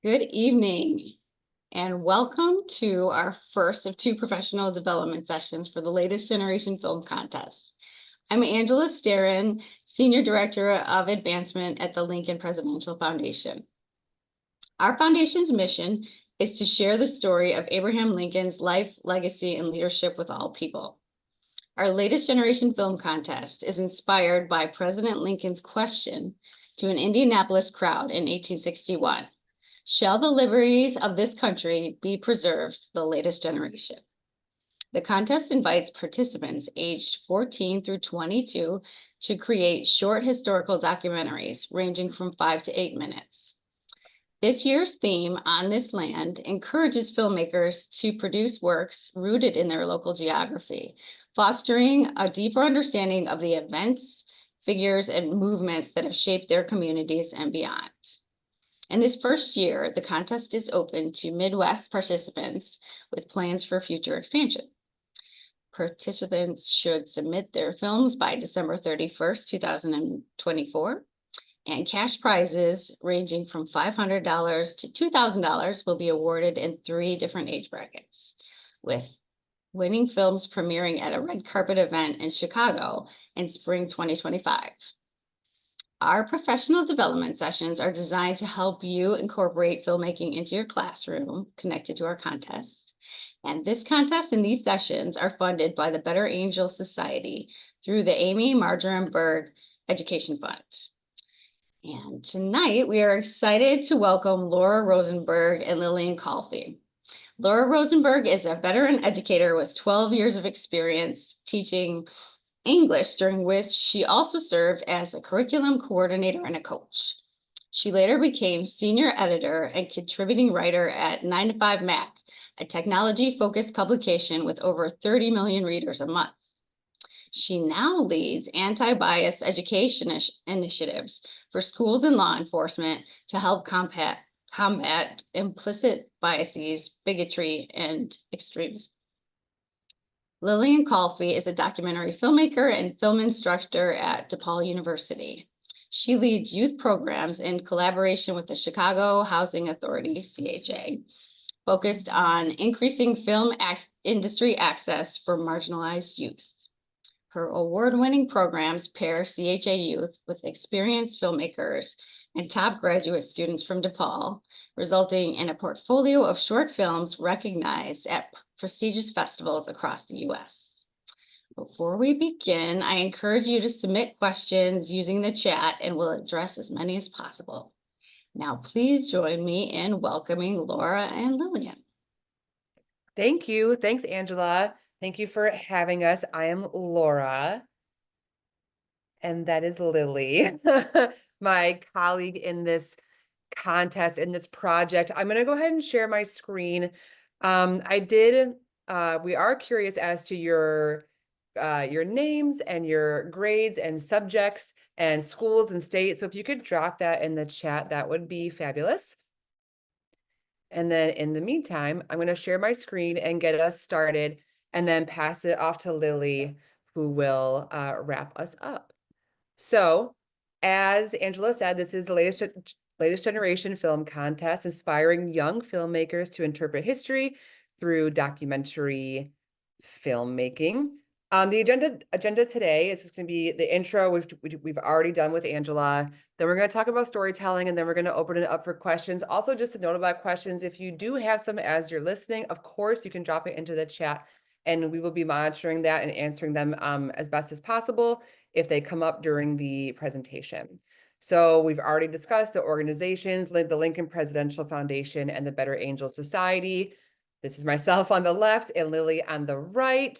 Good evening and welcome to our first of two professional development sessions for the latest generation film contest. I'm Angela Starin, Senior Director of Advancement at the Lincoln Presidential Foundation. Our foundation's mission is to share the story of Abraham Lincoln's life, legacy, and leadership with all people. Our latest generation film contest is inspired by President Lincoln's question to an Indianapolis crowd in 1861. Shall the liberties of this country be preserved to the latest generation? The contest invites participants aged 14 through 22 to create short historical documentaries ranging from 5 to 8 minutes. This year's theme, On This Land, encourages filmmakers to produce works rooted in their local geography, fostering a deeper understanding of the events, figures, and movements that have shaped their communities and beyond. In this first year, the contest is open to Midwest participants with plans for future expansion. Participants should submit their films by December 31st, 2024, and cash prizes ranging from $500 to $2,000 will be awarded in 3 different age brackets, with winning films premiering at a red carpet event in Chicago in spring 2025. Our professional development sessions are designed to help you incorporate filmmaking into your classroom connected to our contests. And this contest and these sessions are funded by the Better Angels Society through the Amy Marjoram Berg Education Fund. And tonight we are excited to welcome Laura Rosenberg and Liliane Calfee. Laura Rosenberg is a veteran educator with 12 years of experience teaching English, during which she also served as a curriculum coordinator and a coach. She later became senior editor and contributing writer at 9 to 5 Mac, a technology-focused publication with over 30 million readers a month. She now leads anti-bias education initiatives for schools and law enforcement to help combat implicit biases, bigotry, and extremism. Liliane Calfee is a documentary filmmaker and film instructor at DePaul University. She leads youth programs in collaboration with the Chicago Housing Authority, CHA, focused on increasing film industry access for marginalized youth. Her award-winning programs pair CHA youth with experienced filmmakers and top graduate students from DePaul, resulting in a portfolio of short films recognized at prestigious festivals across the U.S. Before we begin, I encourage you to submit questions using the chat and we'll address as many as possible. Now, please join me in welcoming Laura and Liliane. Thank you. Thanks, Angela. Thank you for having us. I am Laura, and that is Lily, my colleague in this contest, in this project. I'm going to go ahead and share my screen. We are curious as to your names and your grades and subjects and schools and states. So if you could drop that in the chat, that would be fabulous. And then in the meantime, I'm going to share my screen and get us started and then pass it off to Lily, who will wrap us up. So as Angela said, this is the latest generation film contest, inspiring young filmmakers to interpret history through documentary filmmaking. The agenda today is just going to be the intro we've already done with Angela. Then we're going to talk about storytelling, and then we're going to open it up for questions. Also, just a note about questions: if you do have some as you're listening, of course you can drop it into the chat, and we will be monitoring that and answering them as best as possible if they come up during the presentation. So we've already discussed the organizations, the Lincoln Presidential Foundation and the Better Angels Society. This is myself on the left and Lily on the right.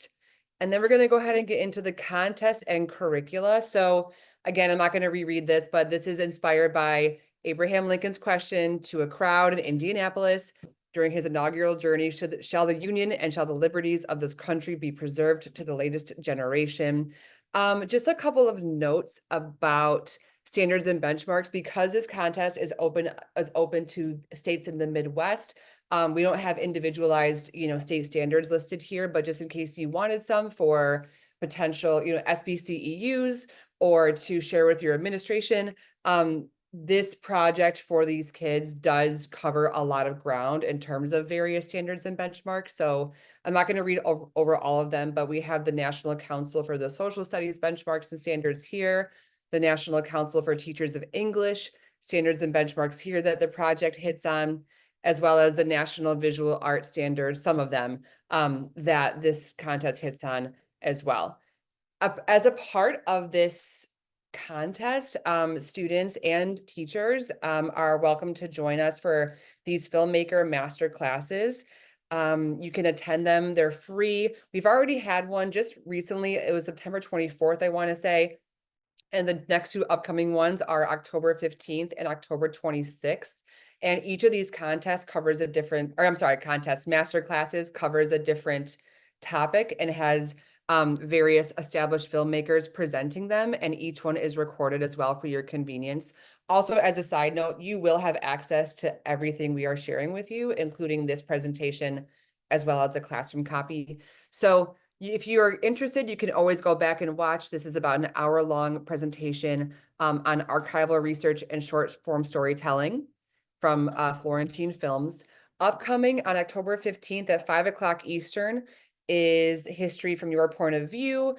And then we're going to go ahead and get into the contest and curricula. So again, I'm not going to reread this, but this is inspired by Abraham Lincoln's question to a crowd in Indianapolis during his inaugural journey: shall the Union and shall the liberties of this country be preserved to the latest generation? Just a couple of notes about standards and benchmarks. Because this contest is open to states in the Midwest, we don't have individualized, state standards listed here, but just in case you wanted some for potential, SBCEUs or to share with your administration, this project for these kids does cover a lot of ground in terms of various standards and benchmarks. So I'm not going to read over all of them, but we have the National Council for the Social Studies benchmarks and standards here, the National Council for Teachers of English standards and benchmarks here that the project hits on, as well as the National Visual Arts standards, some of them that this contest hits on as well. As a part of this contest, students and teachers are welcome to join us for these filmmaker master classes. You can attend them, they're free. We've already had one just recently. It was September 24th, I want to say. And the next two upcoming ones are October 15th and October 26th. And each of these contests covers a different, or I'm sorry, master classes covers a different topic and has various established filmmakers presenting them, and each one is recorded as well for your convenience. Also, as a side note, you will have access to everything we are sharing with you, including this presentation, as well as a classroom copy. So if you're interested, you can always go back and watch. This is about an hour-long presentation on archival research and short form storytelling from Florentine Films. Upcoming on October 15th at 5 o'clock Eastern is History from Your Point of View,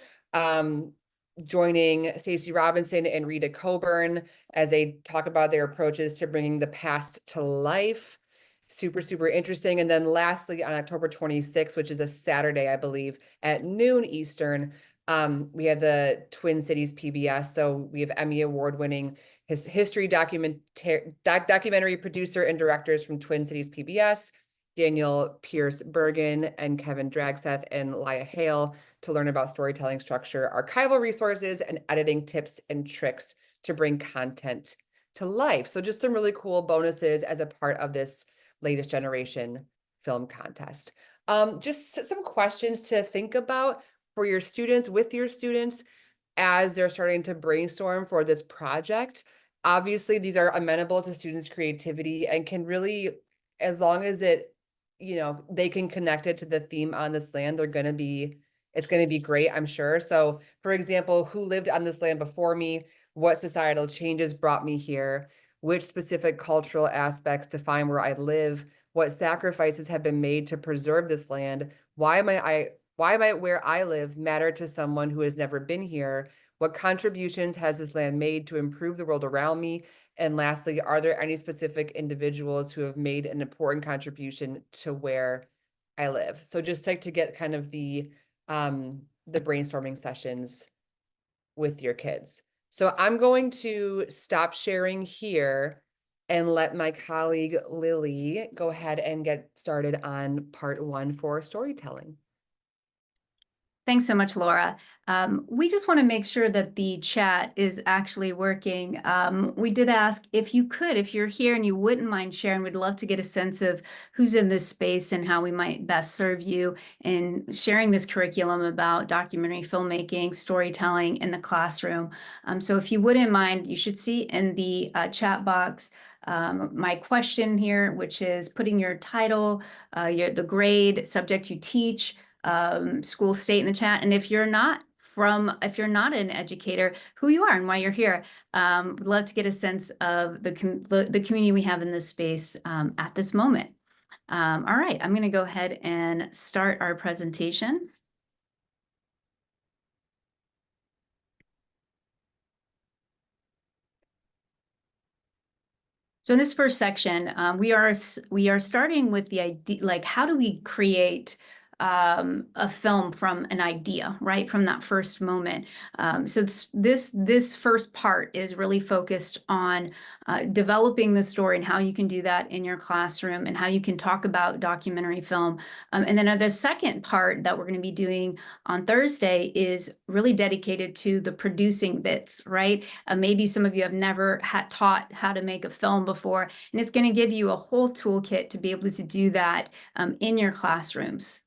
joining Stacey Robinson and Rita Coburn as they talk about their approaches to bringing the past to life. Super, super interesting. And then lastly, on October 26th, which is a Saturday, I believe, at noon Eastern, we have the Twin Cities PBS. So we have Emmy Award-winning history documentary producer and directors from Twin Cities PBS, Daniel Pierce Bergen and Kevin Dragseth and Laya Hale, to learn about storytelling structure, archival resources, and editing tips and tricks to bring content to life. So just some really cool bonuses as a part of this latest generation film contest. Just some questions to think about for your students, with your students, as they're starting to brainstorm for this project. Obviously, these are amenable to students' creativity and can really, as long as they can connect it to the theme on this land, it's going to be great, I'm sure. So for example, who lived on this land before me? What societal changes brought me here? Which specific cultural aspects define where I live? What sacrifices have been made to preserve this land? Why might where I live matter to someone who has never been here? What contributions has this land made to improve the world around me? And lastly, are there any specific individuals who have made an important contribution to where I live? So just like to get kind of the brainstorming sessions with your kids. So I'm going to stop sharing here and let my colleague Lily go ahead and get started on part 1 for storytelling. Thanks so much, Laura. We just want to make sure that the chat is actually working. We did ask if you're here and you wouldn't mind sharing, we'd love to get a sense of who's in this space and how we might best serve you in sharing this curriculum about documentary filmmaking, storytelling in the classroom. So if you wouldn't mind, you should see in the chat box my question here, which is putting your title, the grade, subject you teach, school, state in the chat. And if you're not an educator, who you are and why you're here. We'd love to get a sense of the community we have in this space at this moment. All right, I'm going to go ahead and start our presentation. So in this first section, we are starting with the idea, like how do we create a film from an idea, right? From that first moment. So this first part is really focused on developing the story and how you can do that in your classroom and how you can talk about documentary film. And then the second part that we're going to be doing on Thursday is really dedicated to the producing bits, right? Maybe some of you have never taught how to make a film before, and it's going to give you a whole toolkit to be able to do that in your classrooms.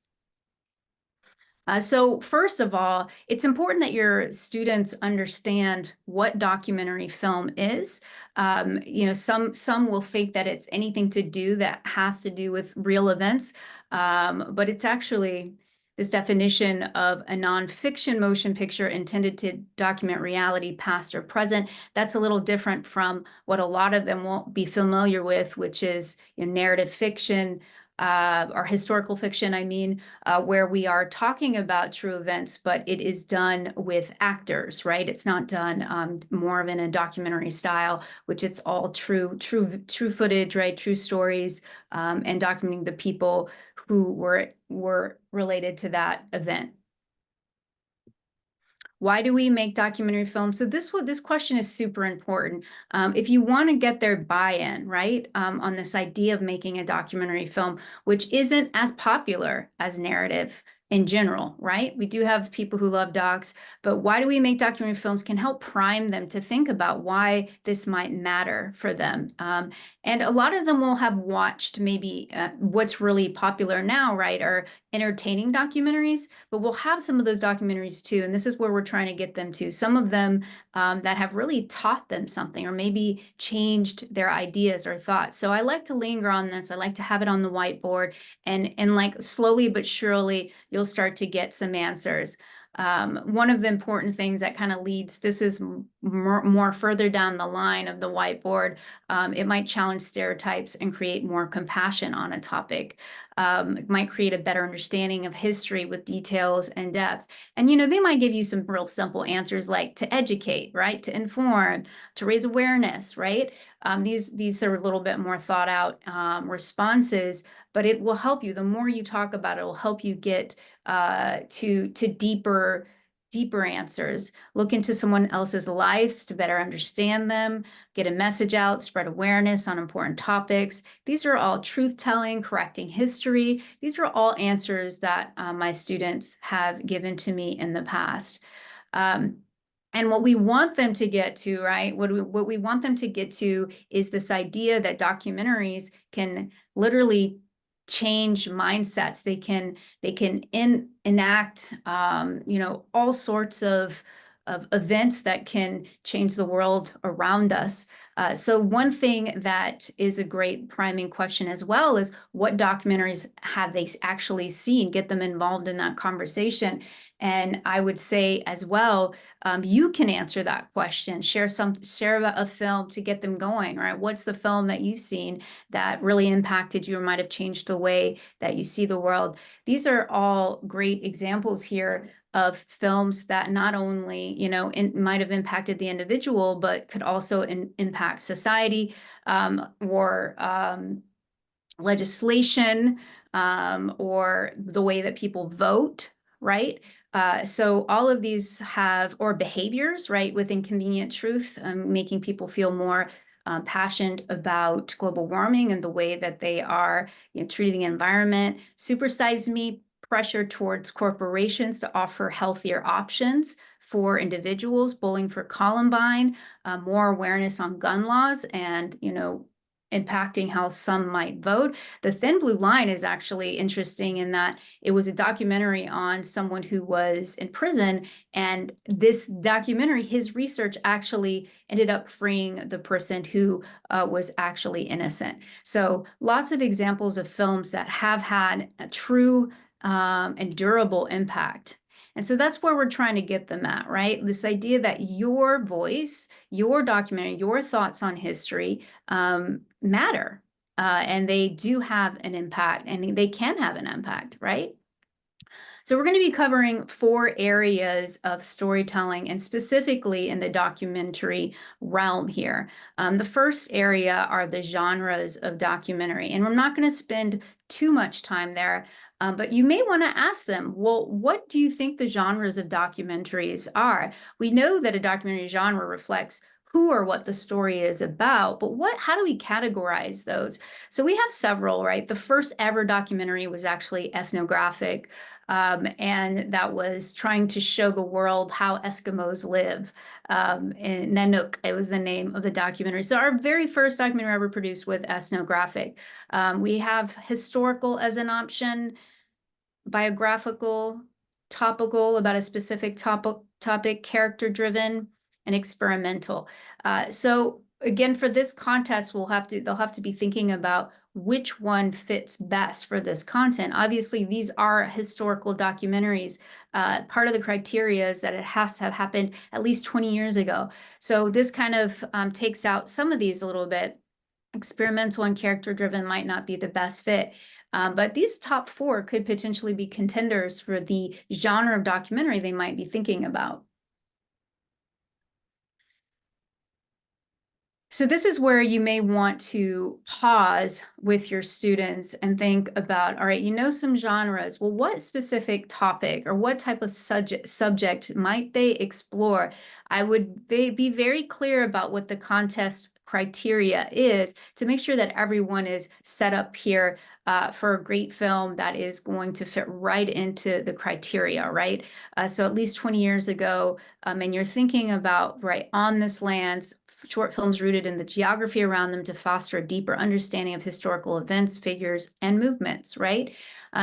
So first of all, it's important that your students understand what documentary film is. Some will think that it's anything to do that has to do with real events, but it's actually this definition of a nonfiction motion picture intended to document reality, past or present, that's a little different from what a lot of them won't be familiar with, which is narrative fiction, or historical fiction, I mean, where we are talking about true events, but it is done with actors, right? It's not done more of in a documentary style, which it's all true footage, right? True stories, and documenting the people who were related to that event. Why do we make documentary films? So this question is super important. If you want to get their buy-in, right, on this idea of making a documentary film, which isn't as popular as narrative in general, right? We do have people who love docs, but why do we make documentary films can help prime them to think about why this might matter for them. And a lot of them will have watched maybe what's really popular now, right, are entertaining documentaries, but we'll have some of those documentaries too, and this is where we're trying to get them to. Some of them that have really taught them something or maybe changed their ideas or thoughts. So I like to linger on this. I like to have it on the whiteboard, and like slowly but surely, you'll start to get some answers. One of the important things that kind of leads, this is more further down the line of the whiteboard. It might challenge stereotypes and create more compassion on a topic. It might create a better understanding of history with details and depth. And, they might give you some real simple answers like to educate, right? To inform, to raise awareness, right? These are a little bit more thought out responses, but it will help you. The more you talk about it, will help you get to deeper answers. Look into someone else's lives to better understand them, get a message out, spread awareness on important topics. These are all truth-telling, correcting history. These are all answers that my students have given to me in the past. And what we want them to get to, right? What we want them to get to is this idea that documentaries can literally change mindsets. They can enact all sorts of events that can change the world around us. So one thing that is a great priming question as well is what documentaries have they actually seen? Get them involved in that conversation. And I would say as well, you can answer that question. Share a film to get them going, right? What's the film that you've seen that really impacted you or might have changed the way that you see the world? These are all great examples here of films that not only, might have impacted the individual, but could also impact society or legislation or the way that people vote, right? So all of these have, or behaviors, right, with inconvenient truth, making people feel more passionate about global warming and the way that they are treating the environment. Supersize Me, pressure towards corporations to offer healthier options for individuals. Bowling for Columbine, more awareness on gun laws and, impacting how some might vote. The Thin Blue Line is actually interesting in that it was a documentary on someone who was in prison, and this documentary, his research actually ended up freeing the person who was actually innocent. So lots of examples of films that have had a true and durable impact. And so that's where we're trying to get them at, right? This idea that your voice, your documentary, your thoughts on history matter. And they do have an impact, and they can have an impact, right? So we're going to be covering 4 areas of storytelling, and specifically in the documentary realm here. The first area are the genres of documentary, and we're not going to spend too much time there, but you may want to ask them, well, what do you think the genres of documentaries are? We know that a documentary genre reflects who or what the story is about, but how do we categorize those? So we have several, right? The first ever documentary was actually ethnographic, and that was trying to show the world how Eskimos live. In Nanook, it was the name of the documentary. So our very first documentary ever produced with ethnographic. We have historical as an option, biographical, topical about a specific topic, character-driven, and experimental. So again, for this contest, they'll have to be thinking about which one fits best for this content. Obviously, these are historical documentaries. Part of the criteria is that it has to have happened at least 20 years ago. So this kind of takes out some of these a little bit. Experimental and character-driven might not be the best fit. But these top 4 could potentially be contenders for the genre of documentary they might be thinking about. So this is where you may want to pause with your students and think about, all right, you know some genres. Well, what specific topic or what type of subject might they explore? I would be very clear about what the contest criteria is to make sure that everyone is set up here for a great film that is going to fit right into the criteria, right? So at least 20 years ago, and you're thinking about, right, on this land, short films rooted in the geography around them to foster a deeper understanding of historical events, figures, and movements, right?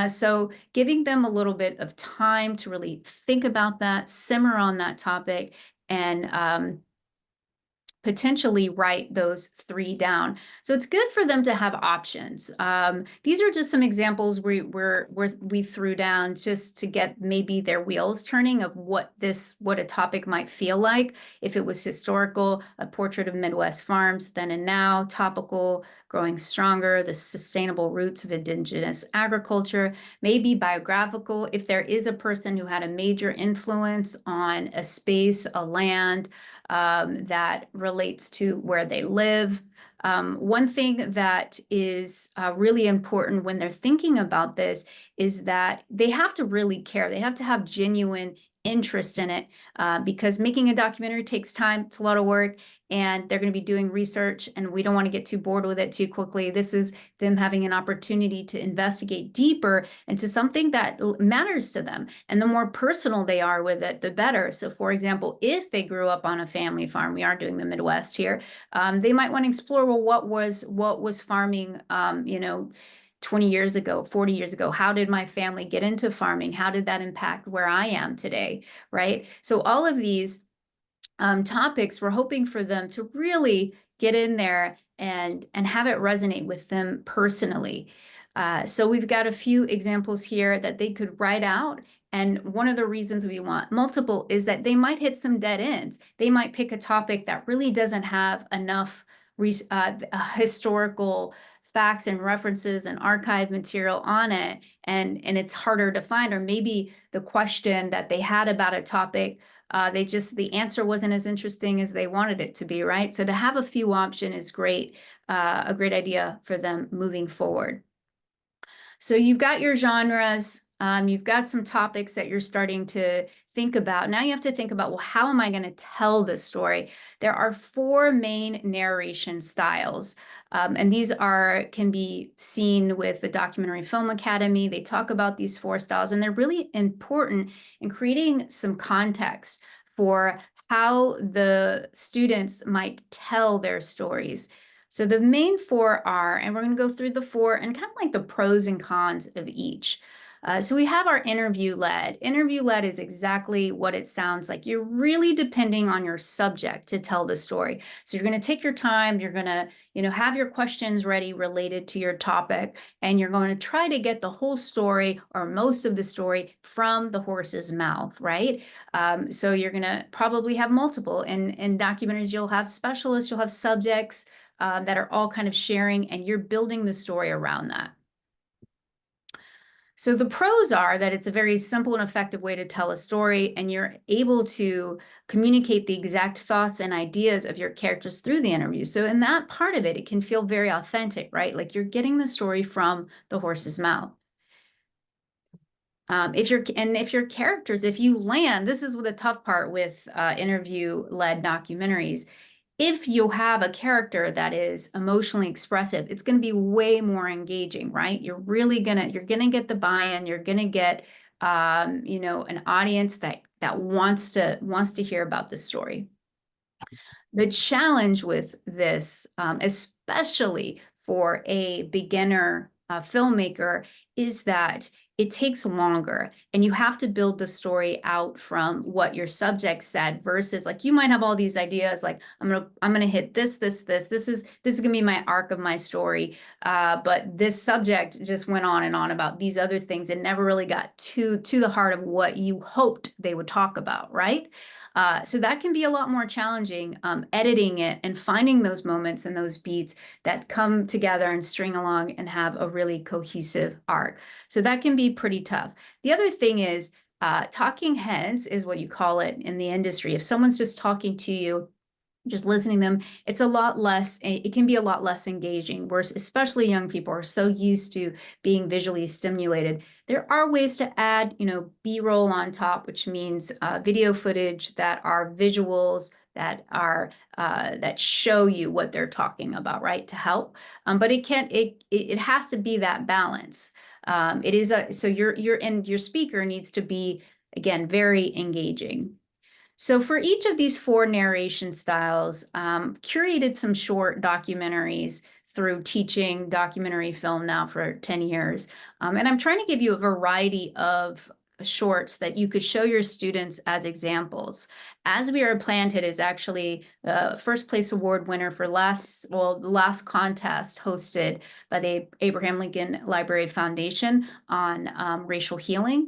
So giving them a little bit of time to really think about that, simmer on that topic, and potentially write those 3 down. So it's good for them to have options. These are just some examples we threw down just to get maybe their wheels turning of what a topic might feel like if it was historical, a portrait of Midwest farms then and now, topical, growing stronger, the sustainable roots of indigenous agriculture, maybe biographical if there is a person who had a major influence on a space, a land, that relates to where they live. One thing that is really important when they're thinking about this is that they have to really care. They have to have genuine interest in it because making a documentary takes time. It's a lot of work, and they're going to be doing research, and we don't want to get too bored with it too quickly. This is them having an opportunity to investigate deeper into something that matters to them. And the more personal they are with it, the better. So for example, if they grew up on a family farm, we are doing the Midwest here, they might want to explore, well, what was farming, 20 years ago, 40 years ago? How did my family get into farming? How did that impact where I am today, right? So all of these topics, we're hoping for them to really get in there and have it resonate with them personally. So we've got a few examples here that they could write out. And one of the reasons we want multiple is that they might hit some dead ends. They might pick a topic that really doesn't have enough historical facts and references and archive material on it, and it's harder to find. Or maybe the question that they had about a topic, the answer wasn't as interesting as they wanted it to be, right? So to have a few options is great, a great idea for them moving forward. So you've got your genres, you've got some topics that you're starting to think about. Now you have to think about, well, how am I going to tell this story? There are 4 main narration styles, and these can be seen with the Documentary Film Academy. They talk about these 4 styles, and they're really important in creating some context for how the students might tell their stories. So the main 4 are, and we're going to go through the 4 and kind of like the pros and cons of each. So we have our interview-led. Interview-led is exactly what it sounds like. You're really depending on your subject to tell the story. So you're going to take your time. You're going to, have your questions ready related to your topic, and you're going to try to get the whole story or most of the story from the horse's mouth, right? So you're going to probably have multiple. In documentaries, you'll have specialists, you'll have subjects that are all kind of sharing, and you're building the story around that. So the pros are that it's a very simple and effective way to tell a story, and you're able to communicate the exact thoughts and ideas of your characters through the interview. So in that part of it, it can feel very authentic, right? Like you're getting the story from the horse's mouth. If your characters, if you land, this is the tough part with interview-led documentaries. If you have a character that is emotionally expressive, it's going to be way more engaging, right? You're gonna get the buy-in. You're gonna get, an audience that wants to hear about this story. The challenge with this, especially for a beginner filmmaker, is that it takes longer, and you have to build the story out from what your subject said versus like you might have all these ideas like I'm gonna hit this is gonna be my arc of my story, but this subject just went on and on about these other things and never really got to the heart of what you hoped they would talk about, right? So that can be a lot more challenging, editing it and finding those moments and those beats that come together and string along and have a really cohesive arc. So that can be pretty tough. The other thing is talking heads is what you call it in the industry. If someone's just talking to you, just listening to them, it's a lot less, it can be a lot less engaging, where especially young people are so used to being visually stimulated. There are ways to add, B-roll on top, which means video footage that are visuals that are that show you what they're talking about, right? To help, but it has to be that balance. It is so your speaker needs to be, again, very engaging. So for each of these 4 narration styles, curated some short documentaries through teaching documentary film now for 10 years. And I'm trying to give you a variety of shorts that you could show your students as examples. As We Are Planted is actually first place award winner for the last contest hosted by the Abraham Lincoln Library Foundation on racial healing.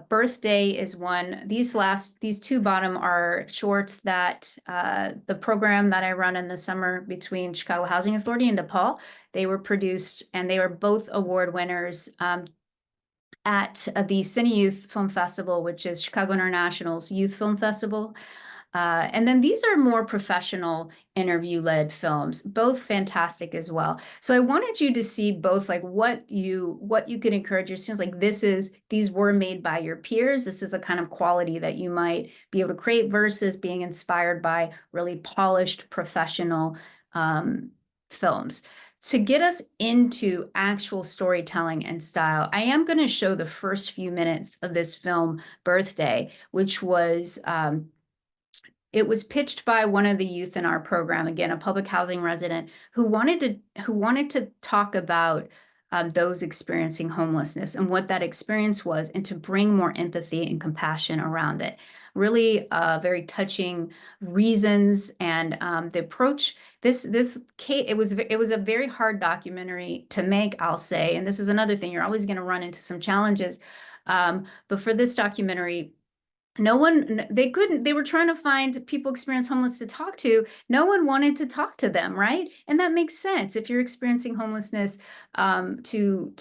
Birthday is one. These 2 bottom are shorts that the program that I run in the summer between Chicago Housing Authority and DePaul, they were produced and they were both award winners at the Cine Youth Film Festival, which is Chicago International's youth film festival. And then these are more professional interview-led films, both fantastic as well. So I wanted you to see both like what you can encourage your students, like these were made by your peers. This is a kind of quality that you might be able to create versus being inspired by really polished professional films. To get us into actual storytelling and style, I am going to show the first few minutes of this film, Birthday, which was it was pitched by one of the youth in our program, again, a public housing resident who wanted to talk about those experiencing homelessness and what that experience was, and to bring more empathy and compassion around it. Really very touching reasons and the approach. It was a very hard documentary to make, I'll say, and this is another thing, you're always going to run into some challenges. But for this documentary, they were trying to find people experience homeless to talk to. No one wanted to talk to them, right? And that makes sense. If you're experiencing homelessness, you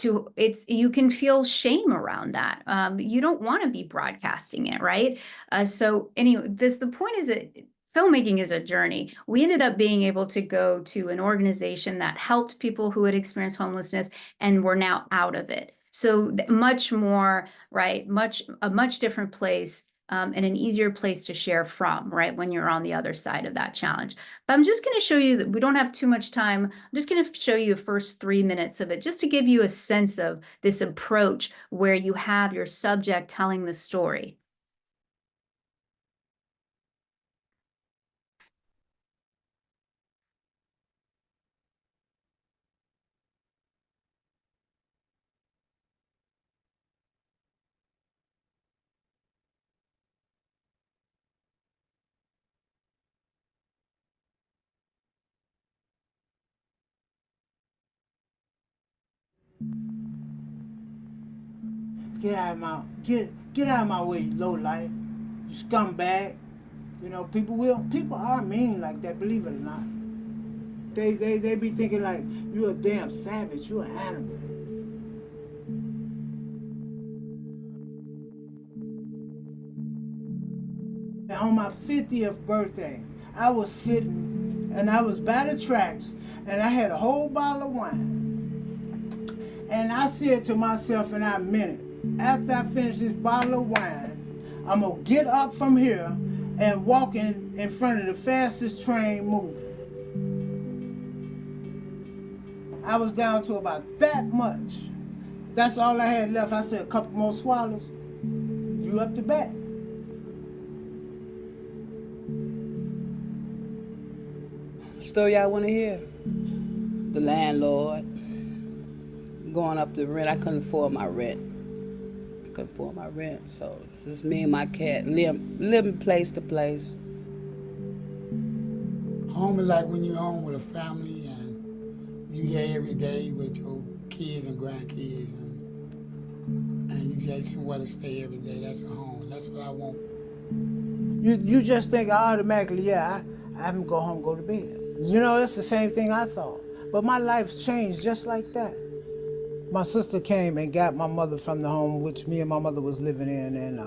can feel shame around that. You don't want to be broadcasting it, right? So anyway, the point is that filmmaking is a journey. We ended up being able to go to an organization that helped people who had experienced homelessness and were now out of it. So much more, right? A much different place. And an easier place to share from, right, when you're on the other side of that challenge. But I'm just going to show you that we don't have too much time. I'm just going to show you the first 3 minutes of it, just to give you a sense of this approach where you have your subject telling the story. Get out of my way, you low life, you scumbag. People are mean like that, believe it or not. They be thinking like you a damn savage, you an animal. On my 50th birthday, I was sitting and I was by the tracks and I had a whole bottle of wine. And I said to myself, and I meant it, after I finish this bottle of wine, I'm gonna get up from here and walk in front of the fastest train moving. I was down to about that much. That's all I had left. I said, a couple more swallows, you up to bat. Story y'all want to hear? The landlord going up the rent. I couldn't afford my rent. can afford my rent. So it's just me and my cat living place to place. Home is like when you're home with a family and you there every day with your kids and grandkids and you just somewhere to stay every day. That's a home. That's what I want. You just think automatically, yeah, I'm gonna go home, go to bed. You know, that's the same thing I thought. But my life's changed just like that. My sister came and got my mother from the home which me and my mother was living in, and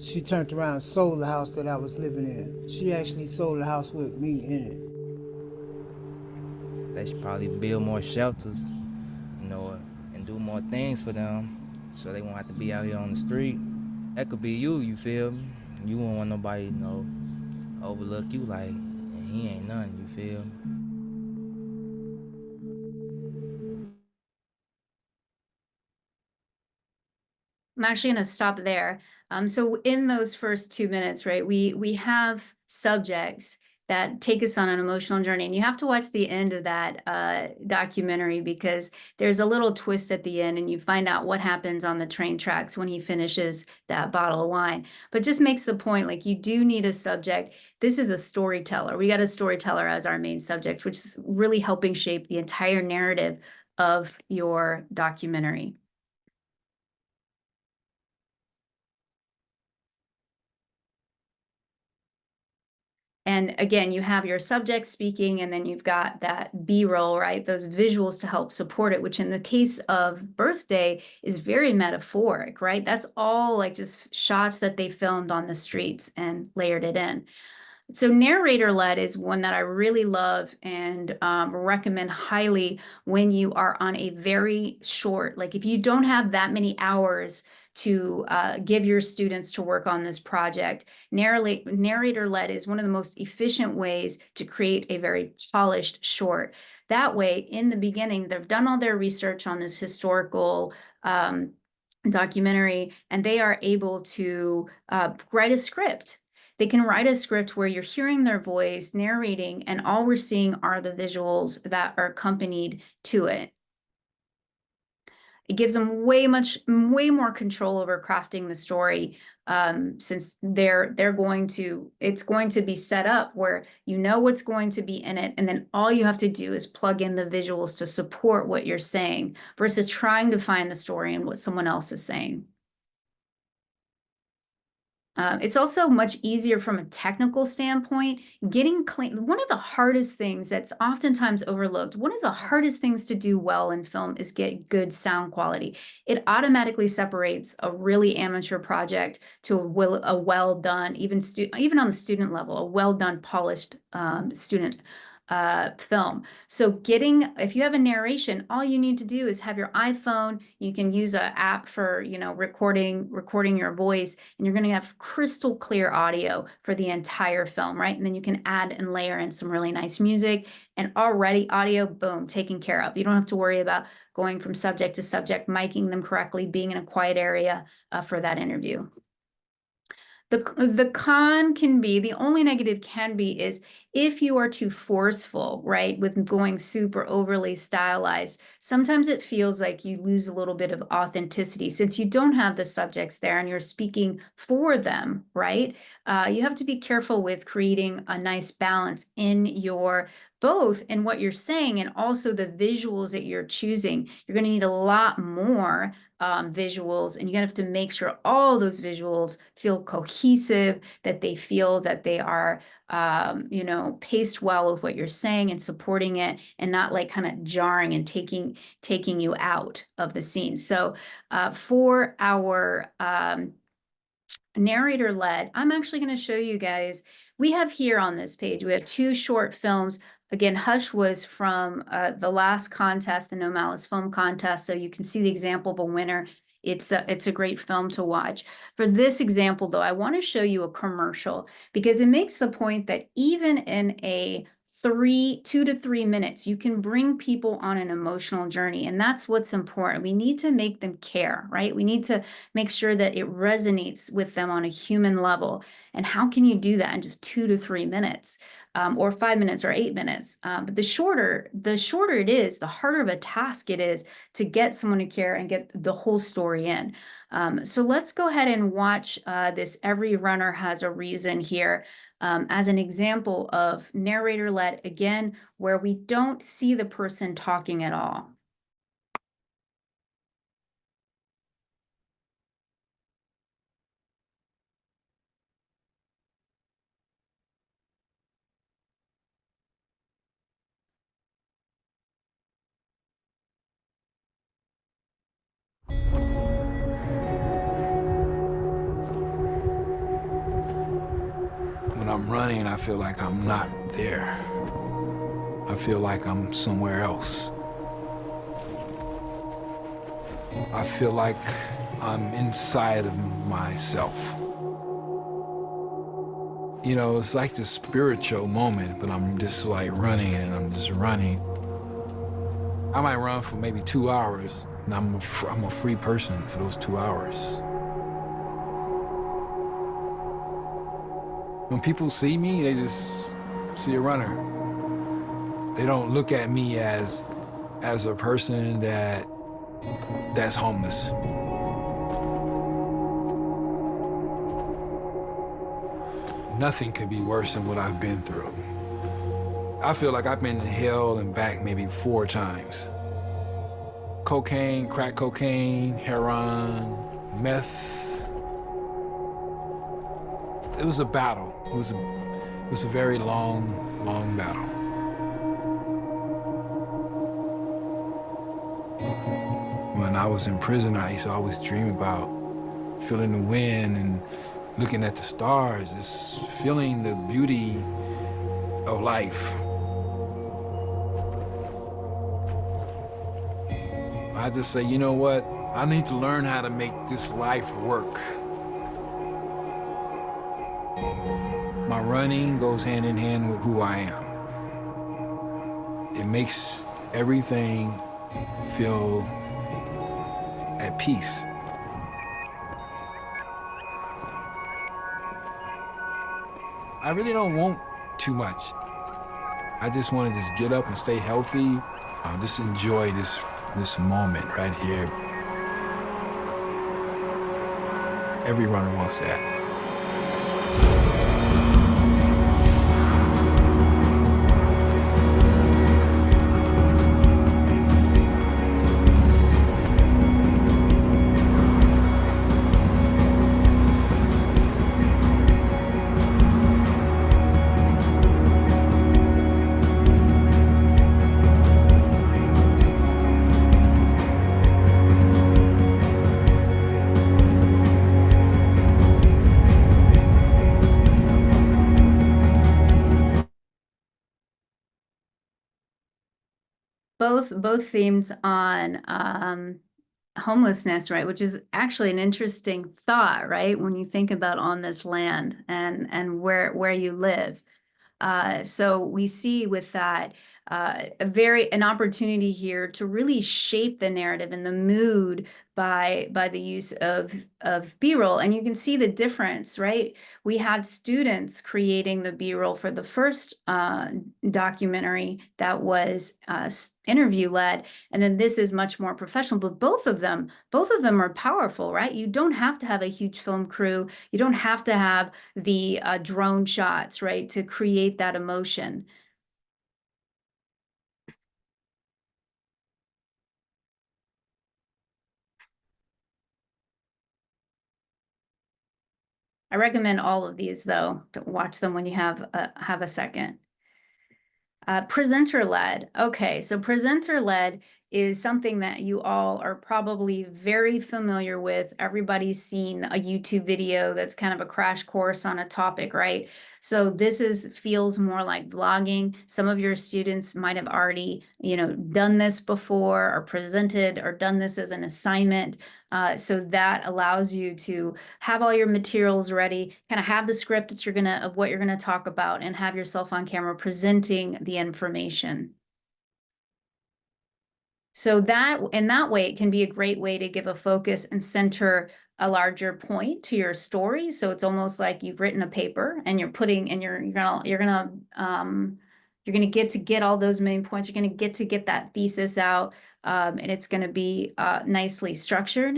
she turned around and sold the house that I was living in. She actually sold the house with me in it. They should probably build more shelters, you know, and do more things for them so they won't have to be out here on the street. That could be you feel me? You won't want nobody, you know, overlook you like, he ain't nothing, you feel me? I'm actually going to stop there. So in those first 2 minutes, right, we have subjects that take us on an emotional journey, and you have to watch the end of that documentary because there's a little twist at the end, and you find out what happens on the train tracks when he finishes that bottle of wine. But just makes the point, like, you do need a subject. This is a storyteller. We got a storyteller as our main subject, which is really helping shape the entire narrative of your documentary. And again, you have your subject speaking, and then you've got that B-roll, right? Those visuals to help support it, which in the case of Birthday is very metaphoric, right? That's all like just shots that they filmed on the streets and layered it in. So narrator-led is one that I really love and recommend highly when you are on a very short, like if you don't have that many hours to give your students to work on this project, narrator-led is one of the most efficient ways to create a very polished short. That way, in the beginning, they've done all their research on this historical documentary, and they are able to write a script. They can write a script where you're hearing their voice narrating, and all we're seeing are the visuals that are accompanied to it. It gives them way more control over crafting the story, since it's going to be set up where you know what's going to be in it, and then all you have to do is plug in the visuals to support what you're saying versus trying to find the story in what someone else is saying. It's also much easier from a technical standpoint. Getting clean, one of the hardest things that's oftentimes overlooked, one of the hardest things to do well in film is get good sound quality. It automatically separates a really amateur project to a well done, even on the student level, a well done, polished student film. So if you have a narration, all you need to do is have your iPhone. You can use an app for, you know, recording your voice, and you're going to have crystal clear audio for the entire film, right? And then you can add and layer in some really nice music, and already audio, boom, taken care of. You don't have to worry about going from subject to subject, miking them correctly, being in a quiet area for that interview. The con can be, the only negative can be, is if you are too forceful, right, with going super overly stylized, sometimes it feels like you lose a little bit of authenticity since you don't have the subjects there and you're speaking for them, right? You have to be careful with creating a nice balance in both in what you're saying and also the visuals that you're choosing. You're going to need a lot more visuals, and you're going to have to make sure all those visuals feel cohesive, that they feel that they are you know, paced well with what you're saying and supporting it, and not like kind of jarring and taking you out of the scene. So for our narrator-led, I'm actually going to show you guys, we have here on this page, we have 2 short films. Again, Hush was from the last contest, the No Malice Film Contest, so you can see the example of a winner. It's a great film to watch. For this example, though, I want to show you a commercial because it makes the point that even in a 2 to 3 minutes. You can bring people on an emotional journey, and that's what's important. We need to make them care, right? We need to make sure that it resonates with them on a human level. And how can you do that in just 2 to 3 minutes, or 5 minutes or 8 minutes? But the shorter it is, the harder of a task it is to get someone to care and get the whole story in. So let's go ahead and watch this Every Runner Has a Reason here, as an example of narrator-led, again, where we don't see the person talking at all. When I'm running, I feel like I'm not there. I feel like I'm somewhere else. I feel like I'm inside of myself. You know, it's like this spiritual moment, but I'm just like running and I'm just running. I might run for maybe 2 hours, and I'm a free person for those 2 hours. When people see me, they just see a runner. They don't look at me as a person that's homeless. Nothing could be worse than what I've been through. I feel like I've been to hell and back maybe 4 times. Cocaine, crack cocaine, heroin, meth. It was a battle. It was a very long battle. When I was in prison, I used to always dream about feeling the wind and looking at the stars, just feeling the beauty of life. I just say, you know what? I need to learn how to make this life work. My running goes hand in hand with who I am. It makes everything feel at peace. I really don't want too much. I just want to just get up and stay healthy. Just enjoy this moment right here. Every runner wants that. Both themes on homelessness, right? Which is actually an interesting thought, right? When you think about on this land and where you live. So we see with that an opportunity here to really shape the narrative and the mood by the use of B-roll. And you can see the difference, right? We had students creating the B-roll for the first documentary that was interview led, and then this is much more professional. But both of them are powerful, right? You don't have to have a huge film crew. You don't have to have the drone shots, right, to create that emotion. I recommend all of these, though, to watch them when you have a second. Presenter-led. Okay, so presenter-led is something that you all are probably very familiar with. Everybody's seen a YouTube video that's kind of a crash course on a topic, right? So this feels more like vlogging. Some of your students might have already, done this before or presented or done this as an assignment. So that allows you to have all your materials ready, kind of have the script that of what you're gonna talk about, and have yourself on camera presenting the information. So that in that way, it can be a great way to give a focus and center a larger point to your story. So it's almost like you've written a paper and you're putting, and you're gonna get to get all those main points. You're gonna get to get that thesis out, and it's gonna be nicely structured.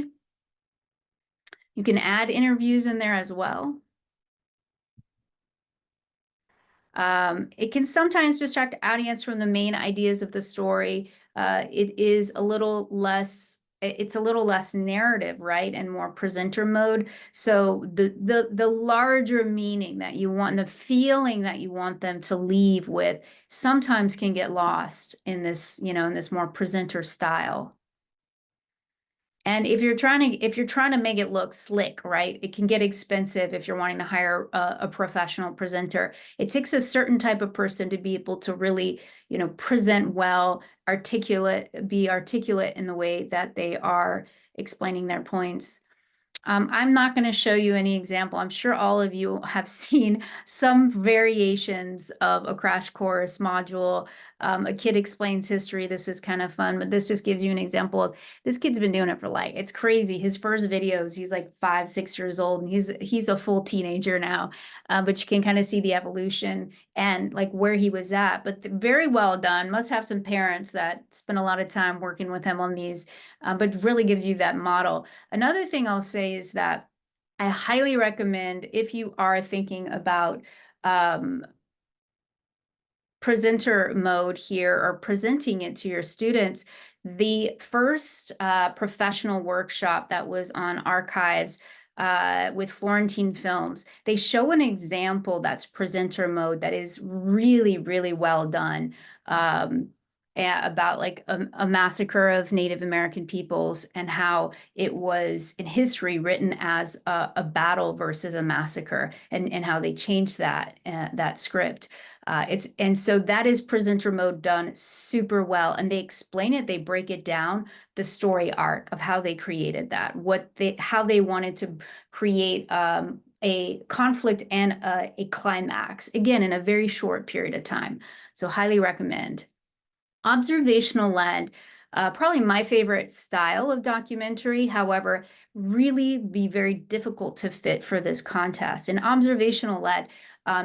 You can add interviews in there as well. It can sometimes distract the audience from the main ideas of the story. It is a little less, it's a little less narrative, right? And more presenter mode. So the larger meaning that you want, the feeling that you want them to leave with sometimes can get lost in this, in this more presenter style. And if you're trying to make it look slick, right, it can get expensive if you're wanting to hire a professional presenter. It takes a certain type of person to be able to really, present well, be articulate in the way that they are explaining their points. I'm not going to show you any example. I'm sure all of you have seen some variations of a crash course module. A kid explains history. This is kind of fun, but this just gives you an example of this kid's been doing it for it's crazy. His first videos, he's like 5, 6 years old, and he's a full teenager now. But you can kind of see the evolution and like where he was at. But very well done. Must have some parents that spend a lot of time working with him on these, but really gives you that model. Another thing I'll say is that I highly recommend, if you are thinking about presenter mode here or presenting it to your students, the first professional workshop that was on Archives with Florentine Films, they show an example that's presenter mode that is really, really well done. About like a massacre of Native American peoples and how it was in history written as a battle versus a massacre, and how they changed that script. And so that is presenter mode done super well, and they explain it, they break it down, the story arc of how they created that, how they wanted to create a conflict and a climax, again, in a very short period of time. So highly recommend. Observational led, probably my favorite style of documentary, however, really be very difficult to fit for this contest. In observational led,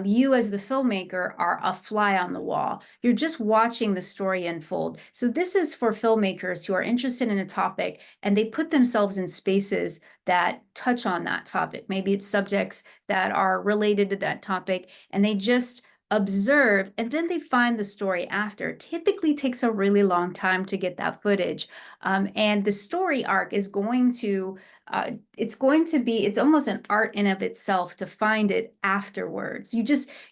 you as the filmmaker are a fly on the wall. You're just watching the story unfold. So this is for filmmakers who are interested in a topic and they put themselves in spaces that touch on that topic. Maybe it's subjects that are related to that topic, and they just observe, and then they find the story after. Typically takes a really long time to get that footage. And the story arc is going to, it's almost an art in of itself to find it afterwards.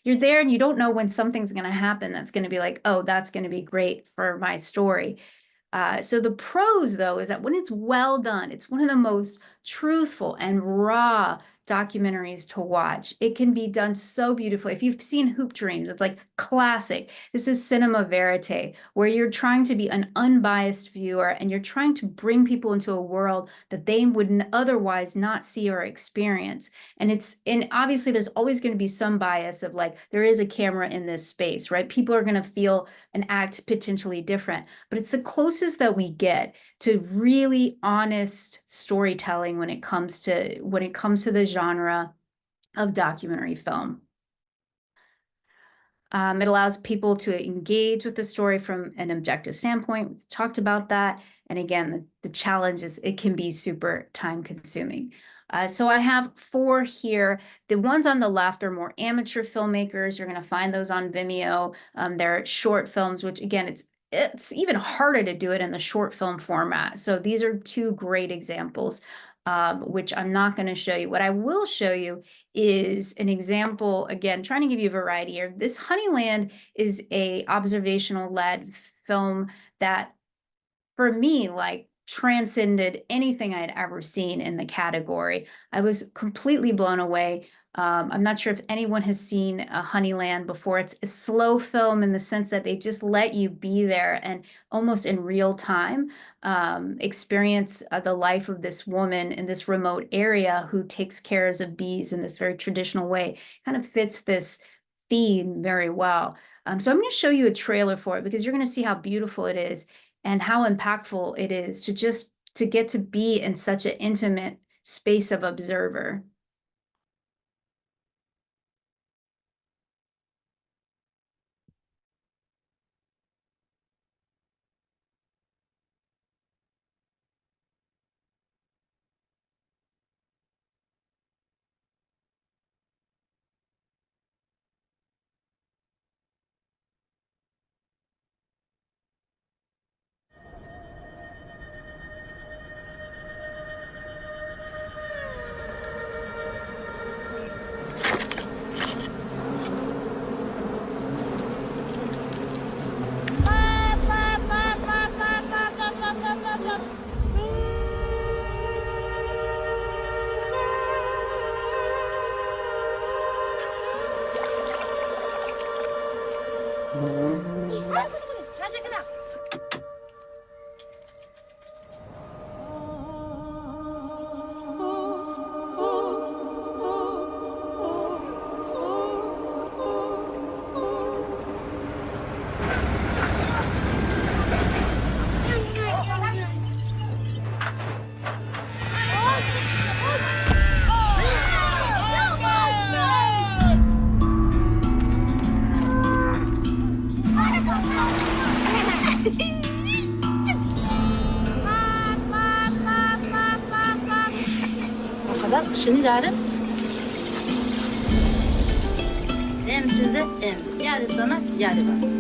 You're there and you don't know when something's going to happen that's going to be like, oh, that's going to be great for my story. So the pros, though, is that when it's well done, it's one of the most truthful and raw documentaries to watch. It can be done so beautifully. If you've seen Hoop Dreams, it's like classic. This is cinema verite, where you're trying to be an unbiased viewer and you're trying to bring people into a world that they would otherwise not see or experience. And obviously there's always going to be some bias of like, there is a camera in this space, right? People are going to feel and act potentially different, but it's the closest that we get to really honest storytelling when it comes to the genre of documentary film. It allows people to engage with the story from an objective standpoint. We've talked about that. And again, the challenge is it can be super time consuming. So I have 4 here. The ones on the left are more amateur filmmakers. You're going to find those on Vimeo. They're short films, which again, it's even harder to do it in the short film format. So these are 2 great examples, which I'm not going to show you. What I will show you is an example, again, trying to give you a variety here. This Honeyland is a observational led film that, for me, like transcended anything I'd ever seen in the category. I was completely blown away. I'm not sure if anyone has seen Honeyland before. It's a slow film in the sense that they just let you be there and almost in real time experience the life of this woman in this remote area who takes care of bees in this very traditional way. Kind of fits this theme very well. So I'm going to show you a trailer for it because you're going to see how beautiful it is and how impactful it is to get to be in such an intimate space of observer. 신자는 emsizde em. Yani sana yani bak.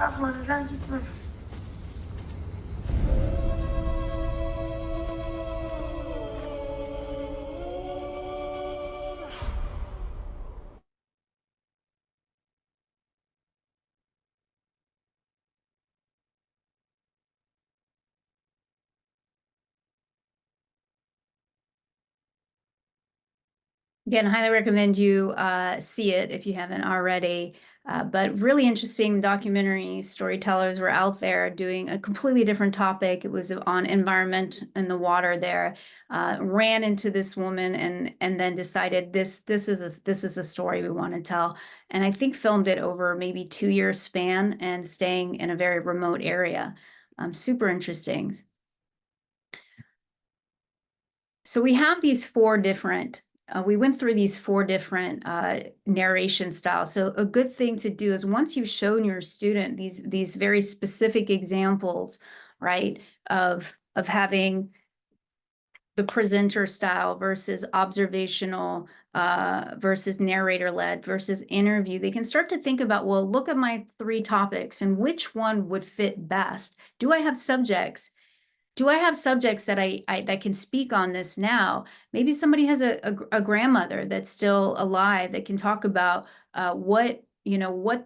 Yapmadan gitme. Again, highly recommend you see it if you haven't already. But really interesting documentary storytellers were out there doing a completely different topic. It was on environment and the water there. Ran into this woman and then decided this is a story we want to tell. And I think filmed it over maybe 2-year span and staying in a very remote area. Super interesting. So we have these 4 different. We went through these 4 different narration styles. So a good thing to do is once you've shown your student these very specific examples, right, of having the presenter style versus observational versus narrator-led versus interview, they can start to think about, well, look at my 3 topics and which one would fit best. Do I have subjects? Do I have subjects that I that can speak on this now? Maybe somebody has a grandmother that's still alive that can talk about what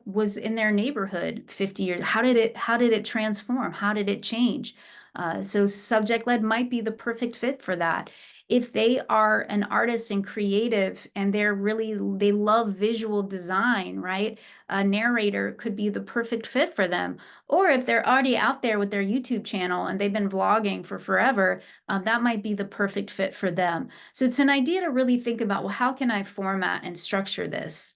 was in their neighborhood 50 years. How did it transform? How did it change? So subject-led might be the perfect fit for that. If they are an artist and creative and they love visual design, right? A narrator could be the perfect fit for them. Or if they're already out there with their YouTube channel and they've been vlogging for forever, that might be the perfect fit for them. So it's an idea to really think about, well, how can I format and structure this?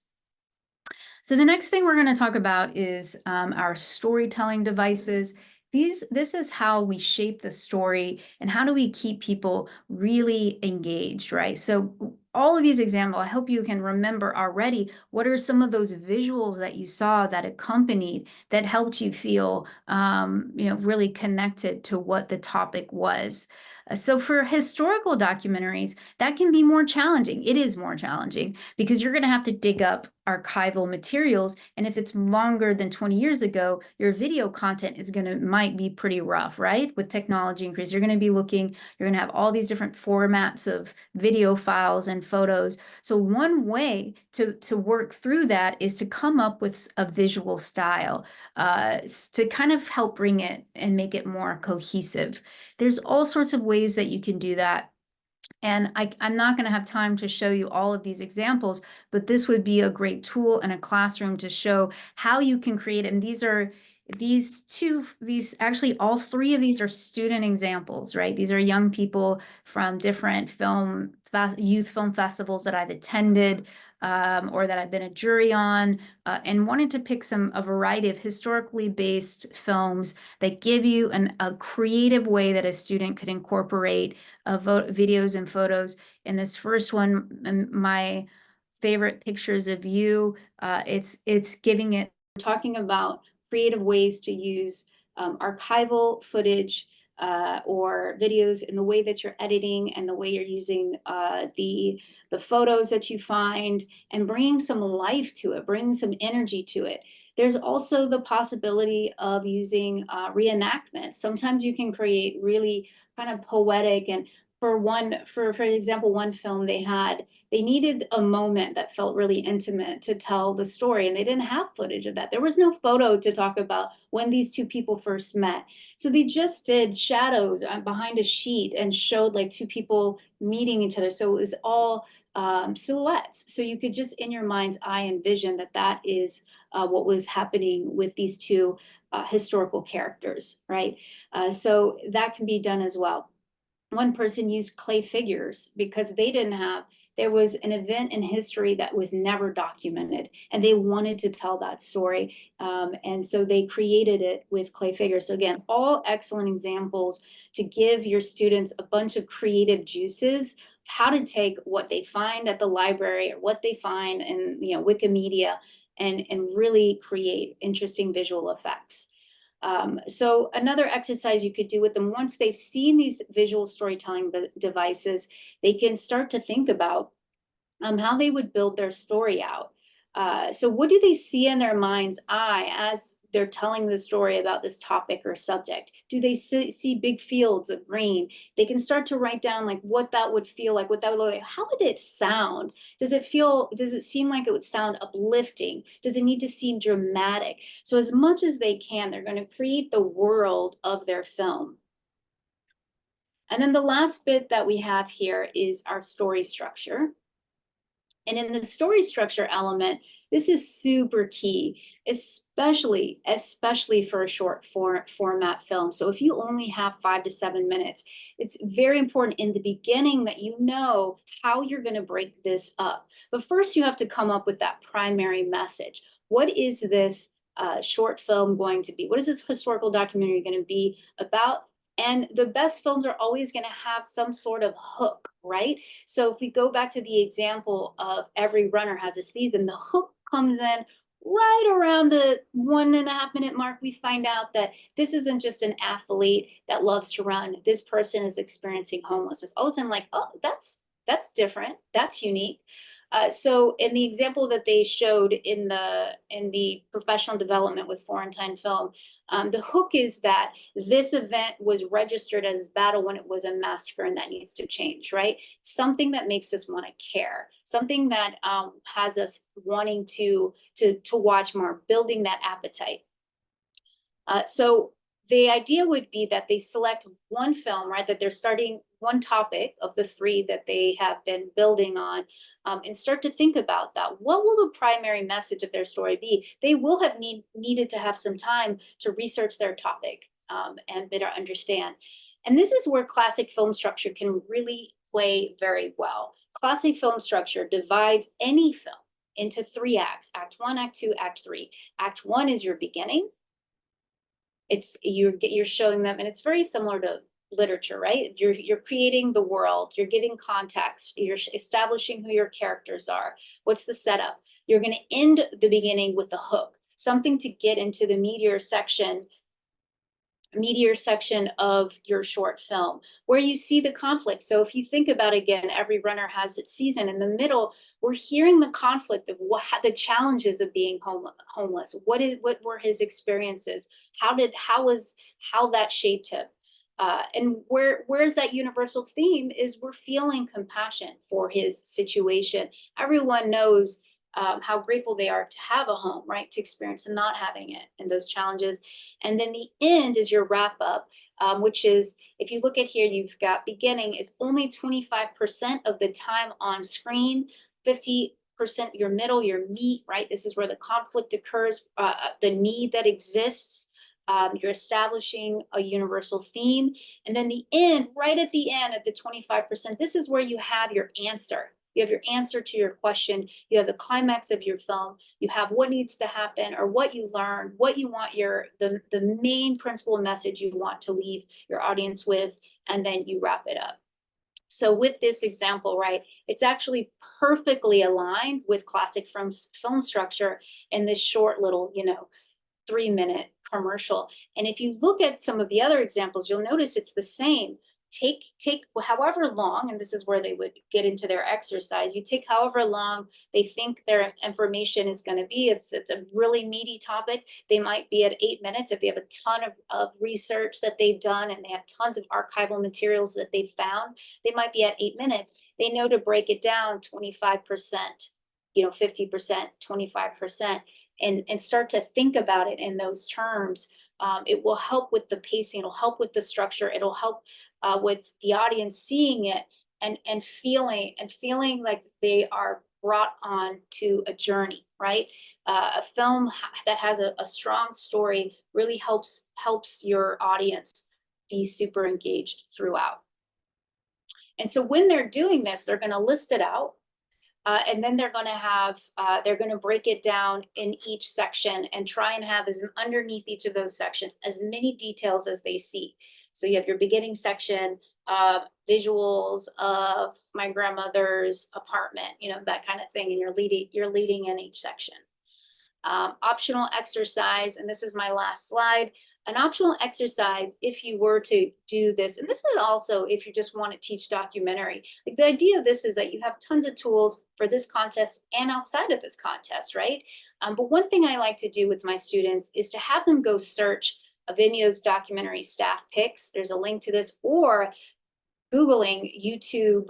So the next thing we're going to talk about is our storytelling devices. This is how we shape the story and how do we keep people really engaged, right? So all of these examples, I hope you can remember already, what are some of those visuals that you saw that accompanied, that helped you feel, really connected to what the topic was. So for historical documentaries, that can be more challenging. It is more challenging because you're going to have to dig up archival materials. And if it's longer than 20 years ago, your video content might be pretty rough, right? With technology increase, you're going to be looking, you're going to have all these different formats of video files and photos. So one way to work through that is to come up with a visual style to kind of help bring it and make it more cohesive. There's all sorts of ways that you can do that. And I'm not going to have time to show you all of these examples, but this would be a great tool in a classroom to show how you can create. And actually all three of these are student examples, right? These are young people from different youth film festivals that I've attended or that I've been a jury on, and wanted to pick a variety of historically based films that give you a creative way that a student could incorporate videos and photos. In this first one, my favorite pictures of you, it's talking about creative ways to use archival footage or videos in the way that you're editing and the way you're using the photos that you find, and bringing some life to it, bringing some energy to it. There's also the possibility of using reenactment. Sometimes you can create really kind of poetic, and for example, one film they needed a moment that felt really intimate to tell the story, and they didn't have footage of that. There was no photo to talk about when these two people first met. So they just did shadows behind a sheet and showed like two people meeting each other. So it was all silhouettes. So you could just in your mind's eye envision that is what was happening with these two historical characters, right? So that can be done as well. One person used clay figures because there was an event in history that was never documented, and they wanted to tell that story. And so they created it with clay figures. So again, all excellent examples to give your students a bunch of creative juices, how to take what they find at the library or what they find in Wikimedia and really create interesting visual effects. So another exercise you could do with them, once they've seen these visual storytelling devices, they can start to think about how they would build their story out. So what do they see in their mind's eye as they're telling the story about this topic or subject? Do they see big fields of green? They can start to write down like what that would feel like, what that would look like. How would it sound? Does it seem like it would sound uplifting? Does it need to seem dramatic? So as much as they can, they're going to create the world of their film. And then the last bit that we have here is our story structure. And in the story structure element, this is super key, especially for a short format film. So if you only have 5 to 7 minutes, it's very important in the beginning that you know how you're going to break this up. But first, you have to come up with that primary message. What is this short film going to be? What is this historical documentary going to be about? And the best films are always going to have some sort of hook, right? So if we go back to the example of Every Runner Has a Season, the hook comes in right around the 1.5 minute mark. We find out that this isn't just an athlete that loves to run. This person is experiencing homelessness. All of a sudden, like, oh, that's different. That's unique. So in the example that they showed in the professional development with Florentine Film, the hook is that this event was registered as battle when it was a massacre, and that needs to change, right? Something that makes us want to care, something that has us wanting to watch more, building that appetite. So the idea would be that they select one film, right? That they're starting one topic of the 3 that they have been building on, and start to think about that. What will the primary message of their story be? They will have needed to have some time to research their topic and better understand. And this is where classic film structure can really play very well. Classic film structure divides any film into 3 acts: Act 1, Act 2, Act 3. Act 1 is your beginning. You're showing them, and it's very similar to literature, right? You're creating the world, you're giving context, you're establishing who your characters are. What's the setup? You're going to end the beginning with a hook, something to get into the meteor section of your short film where you see the conflict. So if you think about, again, every runner has its season. In the middle, we're hearing the conflict of the challenges of being homeless. What were his experiences? How that shaped him? And where's that universal theme is we're feeling compassion for his situation. Everyone knows how grateful they are to have a home, right? To experience and not having it and those challenges. And then the end is your wrap up, which is, if you look at here, you've got beginning is only 25% of the time on screen, 50% your middle, your meat, right? This is where the conflict occurs, the need that exists. You're establishing a universal theme. And then the end, right at the end, at the 25%, this is where you have your answer. You have your answer to your question. You have the climax of your film. You have what needs to happen or what you learned, what you want the main principal message you want to leave your audience with, and then you wrap it up. So with this example, right, it's actually perfectly aligned with classic film structure in this short little, 3-minute commercial. And if you look at some of the other examples, you'll notice it's the same. Take however long, and this is where they would get into their exercise. You take however long they think their information is going to be. If it's a really meaty topic, they might be at 8 minutes. If they have a ton of research that they've done and they have tons of archival materials that they've found, they might be at 8 minutes. They know to break it down 25%, 50%, 25%. And start to think about it in those terms. It will help with the pacing. It'll help with the structure. It'll help with the audience seeing it and feeling like they are brought on to a journey, right? A film that has a strong story really helps your audience be super engaged throughout. And so when they're doing this, they're going to list it out. And then they're going to break it down in each section and try and have underneath each of those sections as many details as they see. So you have your beginning section, visuals of my grandmother's apartment, that kind of thing, and you're leading in each section. Optional exercise, and this is my last slide. An optional exercise, if you were to do this, and this is also if you just want to teach documentary. Like, the idea of this is that you have tons of tools for this contest and outside of this contest, right? But one thing I like to do with my students is to have them go search a Vimeo's documentary staff picks. There's a link to this, or Googling YouTube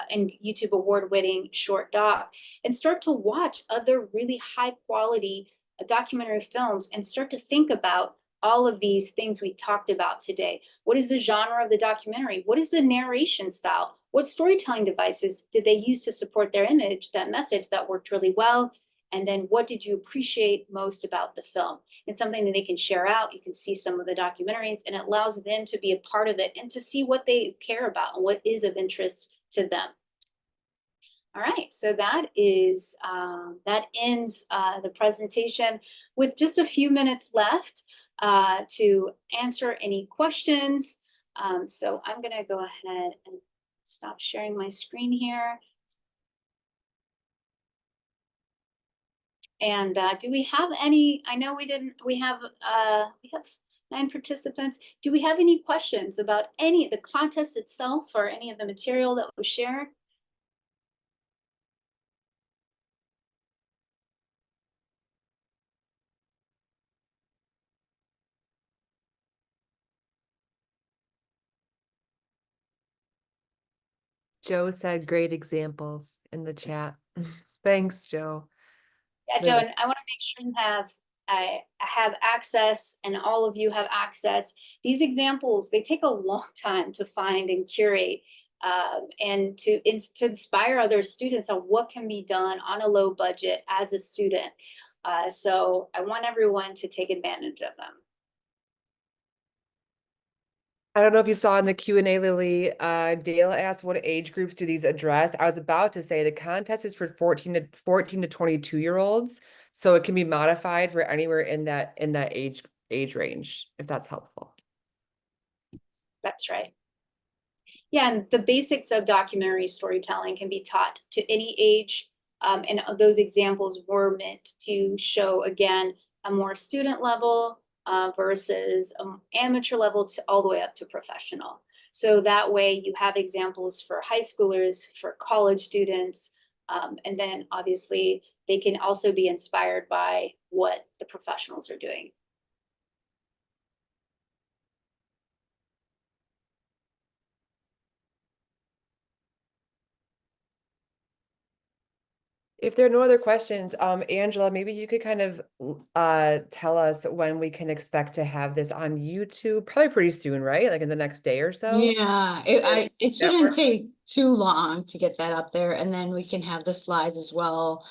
and YouTube award-winning short doc, and start to watch other really high quality documentary films and start to think about all of these things we talked about today. What is the genre of the documentary? What is the narration style? What storytelling devices did they use to support their image, that message that worked really well? And then what did you appreciate most about the film? It's something that they can share out. You can see some of the documentaries, and it allows them to be a part of it and to see what they care about and what is of interest to them. All right, so that ends the presentation with just a few minutes left to answer any questions. So I'm going to go ahead and stop sharing my screen here. And do we have any? I know we have 9 participants. Do we have any questions about any of the contest itself or any of the material that was shared? Joe said great examples in the chat. Thanks, Joe. Yeah, Joe, and I want to make sure you have access, and all of you have access. These examples, they take a long time to find and curate, and to inspire other students on what can be done on a low budget as a student. So I want everyone to take advantage of them. I don't know if you saw in the Q&A, Lily, Dale asked what age groups do these address? I was about to say the contest is for 14 to 22-year-olds, so it can be modified for anywhere in that age range, if that's helpful. That's right. Yeah, and the basics of documentary storytelling can be taught to any age. And those examples were meant to show, again, a more student level versus amateur level to all the way up to professional. So that way you have examples for high schoolers, for college students, and then obviously they can also be inspired by what the professionals are doing. If there are no other questions, Angela, maybe you could kind of tell us when we can expect to have this on YouTube, probably pretty soon, right? Like in the next day or so? Yeah, it That shouldn't work? take too long to get that up there, and then we can have the slides as well.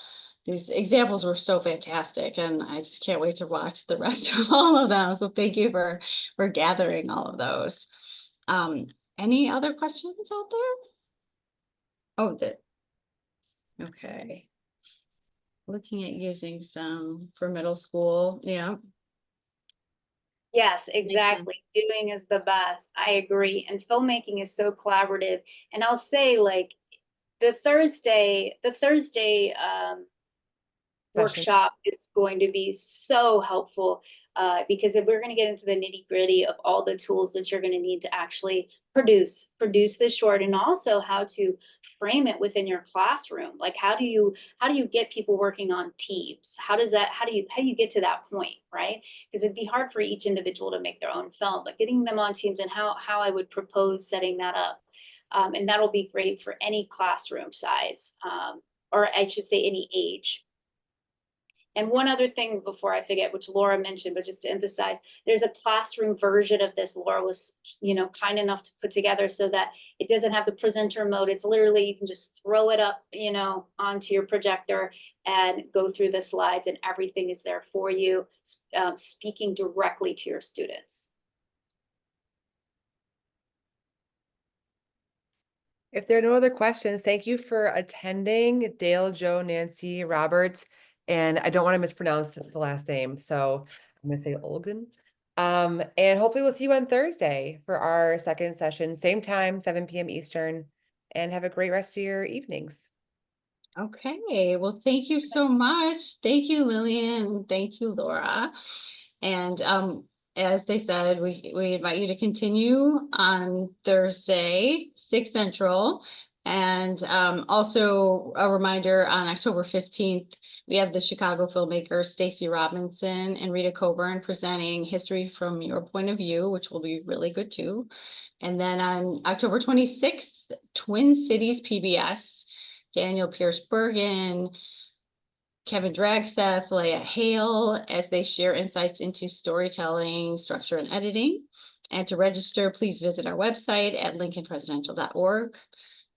These examples were so fantastic, and I just can't wait to watch the rest of all of them. So thank you for gathering all of those. Any other questions out there? Oh, okay. Looking at using some for middle school, yeah. Yes, sense. exactly. Doing is the best. I agree. And filmmaking is so collaborative. And I'll say, like, the Thursday Session. workshop is going to be so helpful because if we're going to get into the nitty gritty of all the tools that you're going to need to actually produce the short, and also how to frame it within your classroom. Like, how do you get people working on teams? How do you get to that point, right? Because it'd be hard for each individual to make their own film, but getting them on teams, and how I would propose setting that up. And that'll be great for any classroom size, or I should say any age. And one other thing before I forget, which Laura mentioned, but just to emphasize, there's a classroom version of this Laura was, kind enough to put together so that it doesn't have the presenter mode. It's literally, you can just throw it up, onto your projector and go through the slides, and everything is there for you, speaking directly to your students. If there are no other questions, thank you for attending, Dale, Joe, Nancy, Robert, and I don't want to mispronounce the last name, so I'm going to say Olgun. And hopefully we'll see you on Thursday for our second session, same time, 7 p.m. Eastern, and have a great rest of your evenings. Okay, well, thank you so much. Thank you, Lillian. Thank you, Laura. And as they said, we invite you to continue on Thursday, 6 Central. And also a reminder, on October 15th, we have the Chicago filmmakers Stacey Robinson and Rita Coburn presenting History from Your Point of View, which will be really good too. And then on October 26th, Twin Cities PBS, Daniel Pierce Bergen, Kevin Dragstaff, Leah Hale, as they share insights into storytelling, structure, and editing. And to register, please visit our website at lincolnpresidential.org.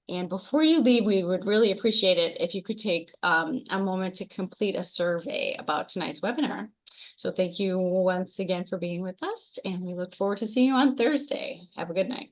And before you leave, we would really appreciate it if you could take a moment to complete a survey about tonight's webinar. So thank you once again for being with us, and we look forward to seeing you on Thursday. Have a good night.